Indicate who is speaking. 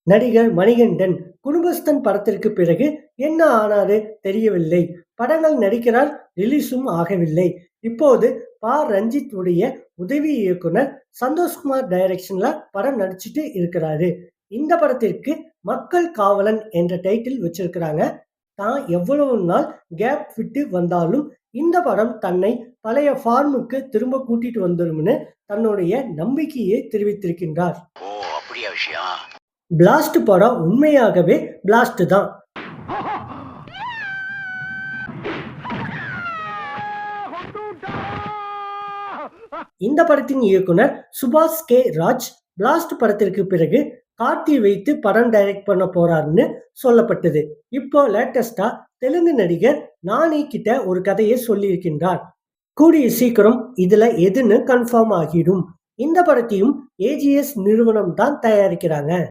Speaker 1: நடிகர் மணிகண்டன் குடும்பஸ்தன் படத்திற்கு பிறகு என்ன ஆனாரு தெரியவில்லை. படங்கள் நடிக்கிறார், ரிலீஸும் ஆகவில்லை. இப்போது ரஞ்சித் உடைய உதவி இயக்குனர் சந்தோஷ்குமார் டைரக்ஷன்ல படம் நடிச்சிட்டு இருக்கிறாரு. இந்த படத்திற்கு மக்கள் காவலன் என்ற டைட்டில் வச்சிருக்கிறாங்க. தான் எவ்வளவு நாள் கேப் விட்டு வந்தாலும் இந்த படம் தன்னை பழைய ஃபார்முக்கு திரும்ப கூட்டிட்டு வந்துரும்னு தன்னுடைய நம்பிக்கையை தெரிவித்திருக்கின்றார்.
Speaker 2: ஓ, அப்படியா விஷயம்?
Speaker 1: பிளாஸ்ட் படம் உண்மையாகவே பிளாஸ்ட் தான். இந்த படத்தின் இயக்குனர் சுபாஷ் கே ராஜ் பிளாஸ்ட் படத்திற்கு பிறகு கார்த்தி வைத்து படம் டைரக்ட் பண்ண போறாருன்னு சொல்லப்பட்டது. இப்போ லேட்டஸ்டா தெலுங்கு நடிகர் நானி கிட்ட ஒரு கதையை சொல்லியிருக்கின்றார். கூடிய சீக்கிரம் இதுல எதுன்னு கன்ஃபார்ம் ஆகிடும். இந்த படத்தையும் ஏஜிஎஸ் நிறுவனம் தான் தயாரிக்கிறாங்க.